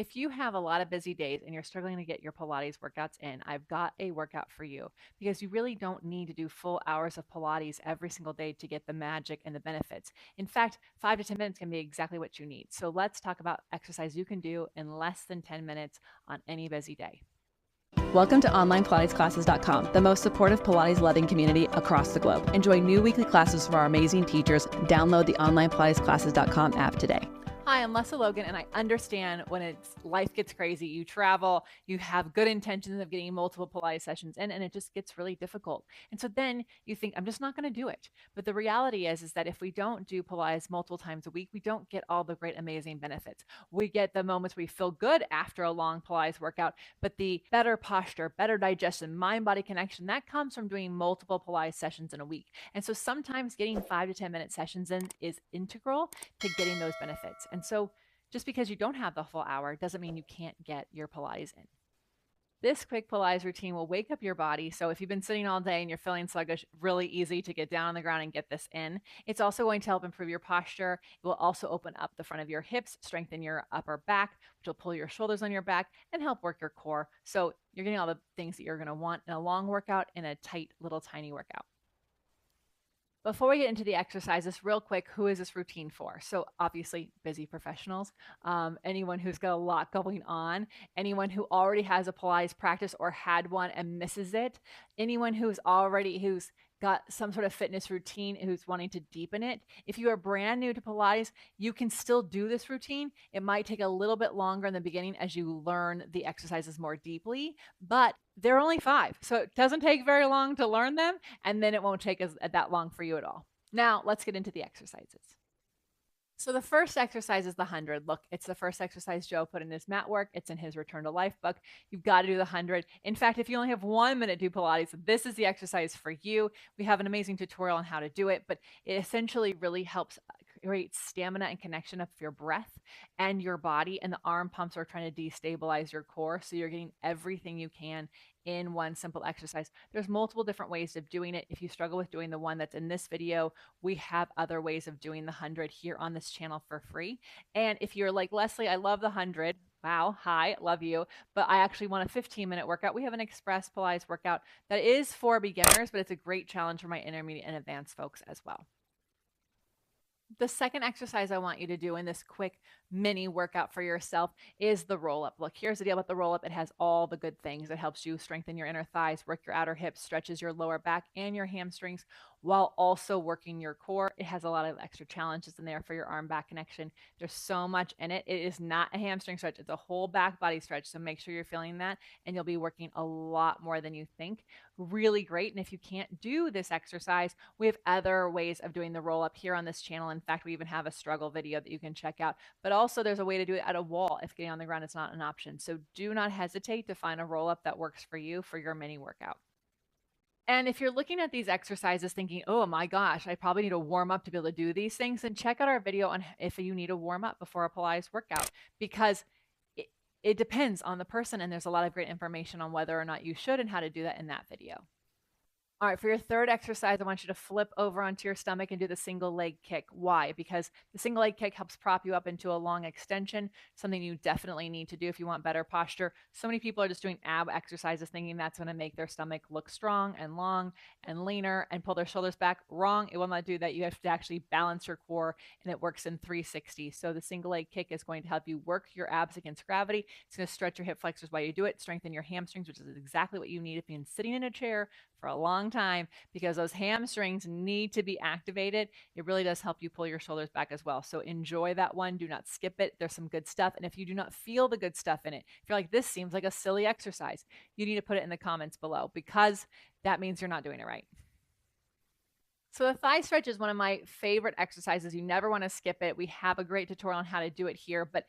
If you have a lot of busy days and you're struggling to get your Pilates workouts in, I've got a workout for you because you really don't need to do full hours of Pilates every single day to get the magic and the benefits. In fact, 5 to 10 minutes can be exactly what you need. So let's talk about exercise you can do in less than 10 minutes on any busy day. Welcome to OnlinePilatesClasses.com, the most supportive Pilates-loving community across the globe. Enjoy new weekly classes from our amazing teachers. Download the OnlinePilatesClasses.com app today. Hi, I'm Lesley Logan, and I understand when life gets crazy, you travel, you have good intentions of getting multiple Pilates sessions in, and it just gets really difficult. And so then you think, I'm just not going to do it. But the reality is that if we don't do Pilates multiple times a week, we don't get all the great, amazing benefits. We get the moments where we feel good after a long Pilates workout, but the better posture, better digestion, mind-body connection, that comes from doing multiple Pilates sessions in a week. And so sometimes getting 5 to 10 minute sessions in is integral to getting those benefits. And so just because you don't have the full hour doesn't mean you can't get your Pilates in. This quick Pilates routine will wake up your body. So if you've been sitting all day and you're feeling sluggish, really easy to get down on the ground and get this in. It's also going to help improve your posture. It will also open up the front of your hips, strengthen your upper back, which will pull your shoulders on your back and help work your core. So you're getting all the things that you're going to want in a long workout in a tight little tiny workout. Before we get into the exercises, real quick, who is this routine for? So obviously busy professionals, anyone who's got a lot going on, anyone who already has a Pilates practice or had one and misses it, anyone who's got some sort of fitness routine who's wanting to deepen it. If you are brand new to Pilates, you can still do this routine. It might take a little bit longer in the beginning as you learn the exercises more deeply, but they're only 5. So it doesn't take very long to learn them, and then it won't take that long for you at all. Now let's get into the exercises. So the first exercise is the 100. Look, it's the first exercise Joe put in his mat work. It's in his Return to Life book. You've got to do the 100. In fact, if you only have 1 minute to do Pilates, this is the exercise for you. We have an amazing tutorial on how to do it, but it essentially really helps create stamina and connection of your breath and your body, and the arm pumps are trying to destabilize your core. So you're getting everything you can in one simple exercise. There's multiple different ways of doing it. If you struggle with doing the one that's in this video, we have other ways of doing the 100 here on this channel for free. And if you're like, Lesley, I love the 100. Wow, hi, love you. But I actually want a 15-minute workout. We have an express Pilates workout that is for beginners, but it's a great challenge for my intermediate and advanced folks as well. The second exercise I want you to do in this quick mini workout for yourself is the roll-up. Look, here's the deal about the roll-up. It has all the good things. It helps you strengthen your inner thighs, work your outer hips, stretches your lower back and your hamstrings while also working your core. It has a lot of extra challenges in there for your arm back connection. There's so much in it. It is not a hamstring stretch. It's a whole back body stretch. So make sure you're feeling that and you'll be working a lot more than you think. Really great. And if you can't do this exercise, we have other ways of doing the roll-up here on this channel. In fact, we even have a struggle video that you can check out. But also there's a way to do it at a wall if getting on the ground is not an option. So do not hesitate to find a roll-up that works for you for your mini workout. And if you're looking at these exercises thinking, oh my gosh, I probably need to warm up to be able to do these things, then check out our video on if you need to warm up before a Pilates workout, because it depends on the person. And there's a lot of great information on whether or not you should and how to do that in that video. All right, for your third exercise, I want you to flip over onto your stomach and do the single leg kick. Why? Because the single leg kick helps prop you up into a long extension, something you definitely need to do if you want better posture. So many people are just doing ab exercises thinking that's going to make their stomach look strong and long and leaner and pull their shoulders back. Wrong. It will not do that. You have to actually balance your core, and it works in 360. So the single leg kick is going to help you work your abs against gravity. It's going to stretch your hip flexors while you do it, strengthen your hamstrings, which is exactly what you need if you've been sitting in a chair for a long time, because those hamstrings need to be activated. It really does help you pull your shoulders back as well. So enjoy that one. Do not skip it. There's some good stuff. And if you do not feel the good stuff in it, if you're like, this seems like a silly exercise, you need to put it in the comments below, because that means you're not doing it right. So the thigh stretch is one of my favorite exercises. You never want to skip it. We have a great tutorial on how to do it here, but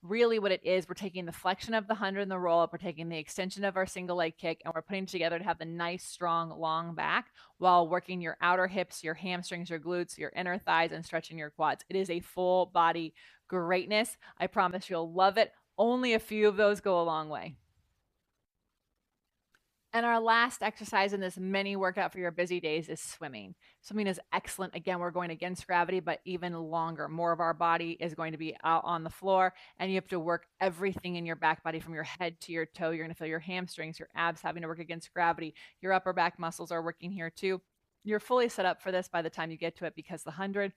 really what it is, we're taking the flexion of the 100 and the roll up, we're taking the extension of our single leg kick, and we're putting it together to have the nice, strong, long back while working your outer hips, your hamstrings, your glutes, your inner thighs, and stretching your quads. It is a full body greatness. I promise you'll love it. Only a few of those go a long way. And our last exercise in this mini workout for your busy days is swimming. Swimming is excellent. Again, we're going against gravity, but even longer. More of our body is going to be out on the floor, and you have to work everything in your back body from your head to your toe. You're going to feel your hamstrings, your abs having to work against gravity. Your upper back muscles are working here too. You're fully set up for this by the time you get to it, because the 100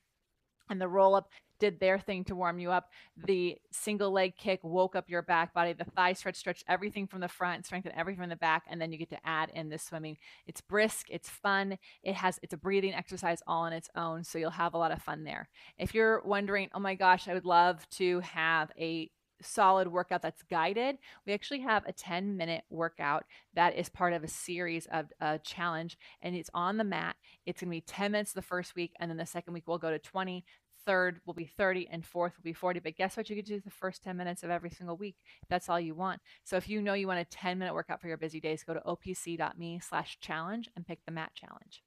and the roll up did their thing to warm you up. The single leg kick woke up your back body. The thigh stretch everything from the front, strengthen everything from the back, and then you get to add in this swimming. It's brisk, it's fun, it's a breathing exercise all on its own, so you'll have a lot of fun there. If you're wondering, oh my gosh, I would love to have a solid workout that's guided, we actually have a 10-minute workout that is part of a series of a challenge, and it's on the mat. It's going to be 10 minutes the first week, and then the second week we'll go to 20, third will be 30, and fourth will be 40. But guess what? You could do the first 10 minutes of every single week if that's all you want. So if you know you want a 10-minute workout for your busy days, go to opc.me/challenge and pick the mat challenge.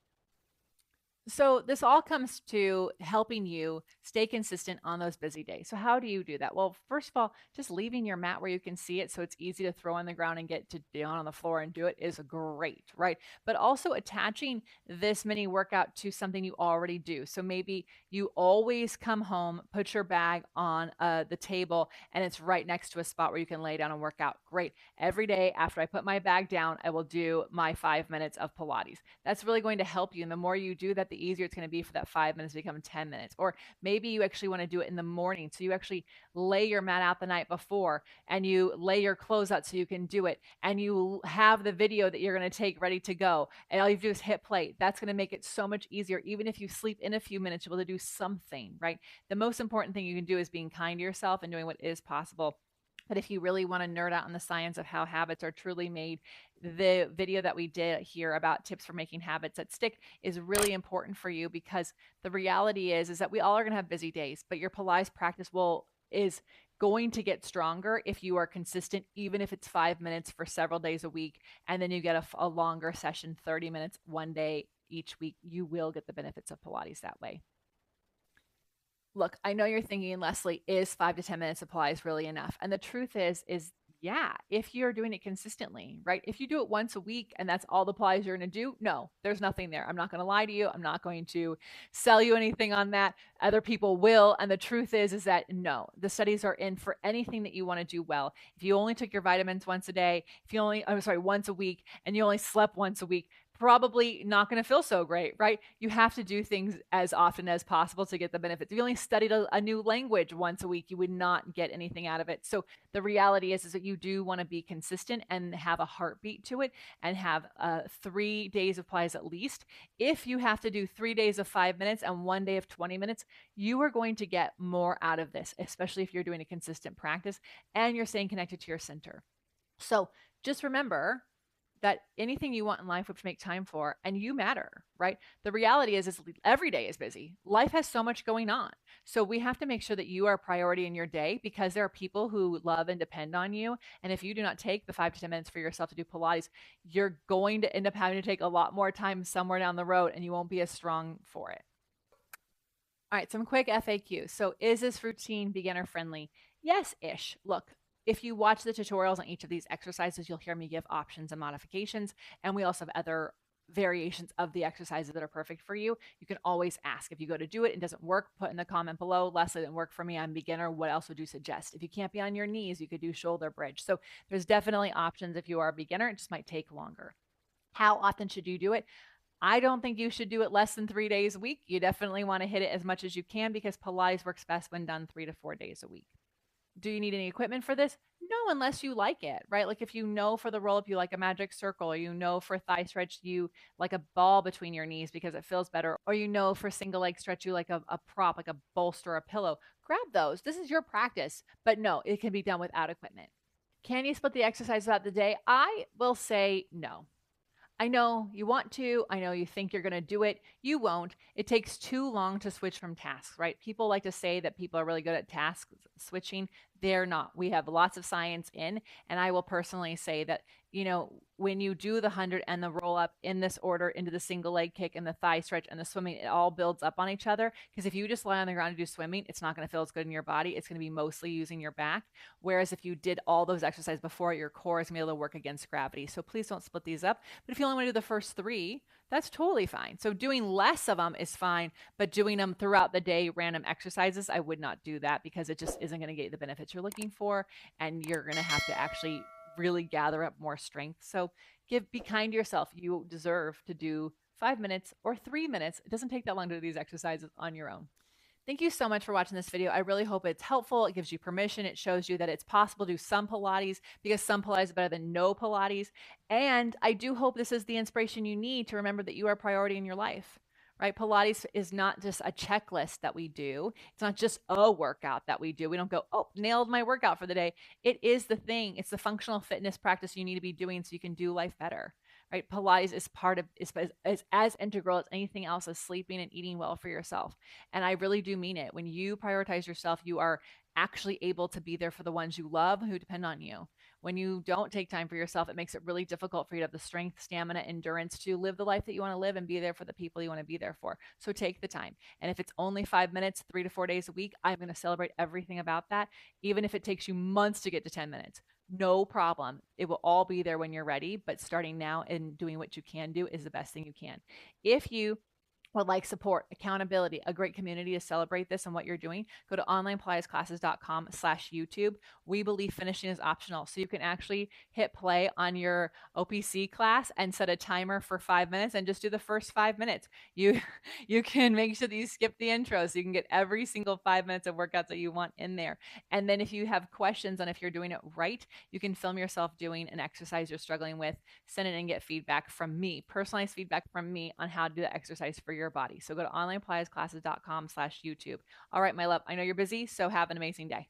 So this all comes to helping you stay consistent on those busy days. So how do you do that? Well, first of all, just leaving your mat where you can see it so it's easy to throw on the ground and get to down on the floor and do it is great, right? But also attaching this mini workout to something you already do. So maybe you always come home, put your bag on the table, and it's right next to a spot where you can lay down and work out. Great. Every day after I put my bag down, I will do my 5 minutes of Pilates. That's really going to help you. And the more you do that, the easier it's going to be for that 5 minutes to become 10 minutes. Or maybe you actually want to do it in the morning. So you actually lay your mat out the night before, and you lay your clothes out so you can do it. And you have the video that you're going to take ready to go. And all you do is hit play. That's going to make it so much easier. Even if you sleep in a few minutes, you're able to do something, right? The most important thing you can do is being kind to yourself and doing what is possible. But if you really want to nerd out on the science of how habits are truly made, the video that we did here about tips for making habits that stick is really important for you, because the reality is that we all are going to have busy days, but your Pilates practice is going to get stronger if you are consistent, even if it's 5 minutes for several days a week, and then you get a longer session, 30 minutes one day each week. You will get the benefits of Pilates that way. Look, I know you're thinking, Lesley, is 5 to 10 minutes of Pilates really enough? And the truth is yeah, if you're doing it consistently, right? If you do it once a week and that's all the Pilates you're going to do, no, there's nothing there. I'm not going to lie to you. I'm not going to sell you anything on that. Other people will. And the truth is that no, the studies are in for anything that you want to do well. If you only took your vitamins once a day, once a week, and you only slept once a week, probably not going to feel so great, right? You have to do things as often as possible to get the benefits. If you only studied a new language once a week, you would not get anything out of it. So the reality is that you do want to be consistent and have a heartbeat to it, and have 3 days of Pilates at least. If you have to do 3 days of 5 minutes and 1 day of 20 minutes, you are going to get more out of this, especially if you're doing a consistent practice and you're staying connected to your center. So just remember that anything you want in life, which make time for, and you matter, right? The reality is every day is busy. Life has so much going on. So we have to make sure that you are a priority in your day, because there are people who love and depend on you. And if you do not take the 5 to 10 minutes for yourself to do Pilates, you're going to end up having to take a lot more time somewhere down the road, and you won't be as strong for it. All right, some quick FAQ. So is this routine beginner friendly? Yes-ish. Look, if you watch the tutorials on each of these exercises, you'll hear me give options and modifications. And we also have other variations of the exercises that are perfect for you. You can always ask. If you go to do it and it doesn't work, put in the comment below, Lesley, didn't work for me, I'm beginner. What else would you suggest? If you can't be on your knees, you could do shoulder bridge. So there's definitely options if you are a beginner. It just might take longer. How often should you do it? I don't think you should do it less than 3 days a week. You definitely want to hit it as much as you can, because Pilates works best when done 3 to 4 days a week. Do you need any equipment for this? No, unless you like it, right? Like if you know for the roll up, you like a magic circle, or you know for thigh stretch, you like a ball between your knees because it feels better, or you know for single leg stretch, you like a prop, like a bolster or a pillow. Grab those. This is your practice. But no, it can be done without equipment. Can you split the exercise throughout the day? I will say no. I know you want to. I know you think you're going to do it. You won't. It takes too long to switch from tasks, right? People like to say that people are really good at task switching. They're not. We have lots of science in, and I will personally say that, when you do the 100 and the roll up in this order into the single leg kick and the thigh stretch and the swimming, it all builds up on each other. Because if you just lie on the ground and do swimming, it's not going to feel as good in your body. It's going to be mostly using your back. Whereas if you did all those exercises before, your core is going to be able to work against gravity. So please don't split these up. But if you only want to do the first 3, that's totally fine. So doing less of them is fine, but doing them throughout the day, random exercises, I would not do that because it just isn't going to get you the benefits you're looking for. And you're going to have to actually really gather up more strength. So be kind to yourself. You deserve to do 5 minutes or 3 minutes. It doesn't take that long to do these exercises on your own. Thank you so much for watching this video. I really hope it's helpful. It gives you permission. It shows you that it's possible to do some Pilates because some Pilates is better than no Pilates. And I do hope this is the inspiration you need to remember that you are a priority in your life. Right? Pilates is not just a checklist that we do. It's not just a workout that we do. We don't go, oh, nailed my workout for the day. It is the thing. It's the functional fitness practice you need to be doing so you can do life better. Right? Pilates is part of is as integral as anything else as sleeping and eating well for yourself. And I really do mean it. When you prioritize yourself, you are actually able to be there for the ones you love who depend on you. When you don't take time for yourself, it makes it really difficult for you to have the strength, stamina, endurance to live the life that you want to live and be there for the people you want to be there for. So take the time. And if it's only 5 minutes, 3 to 4 days a week, I'm going to celebrate everything about that, even if it takes you months to get to 10 minutes. No problem. It will all be there when you're ready, but starting now and doing what you can do is the best thing you can. If you would like support, accountability, a great community to celebrate this and what you're doing, go to onlinepilatesclasses.com/YouTube. We believe finishing is optional. So you can actually hit play on your OPC class and set a timer for 5 minutes and just do the first 5 minutes. You can make sure that you skip the intro so you can get every single 5 minutes of workouts that you want in there. And then if you have questions on if you're doing it right, you can film yourself doing an exercise you're struggling with, send it and get feedback from me, personalized feedback from me on how to do the exercise for your body. So go to onlinepilatesclasses.com/YouTube. All right, my love, I know you're busy, so have an amazing day.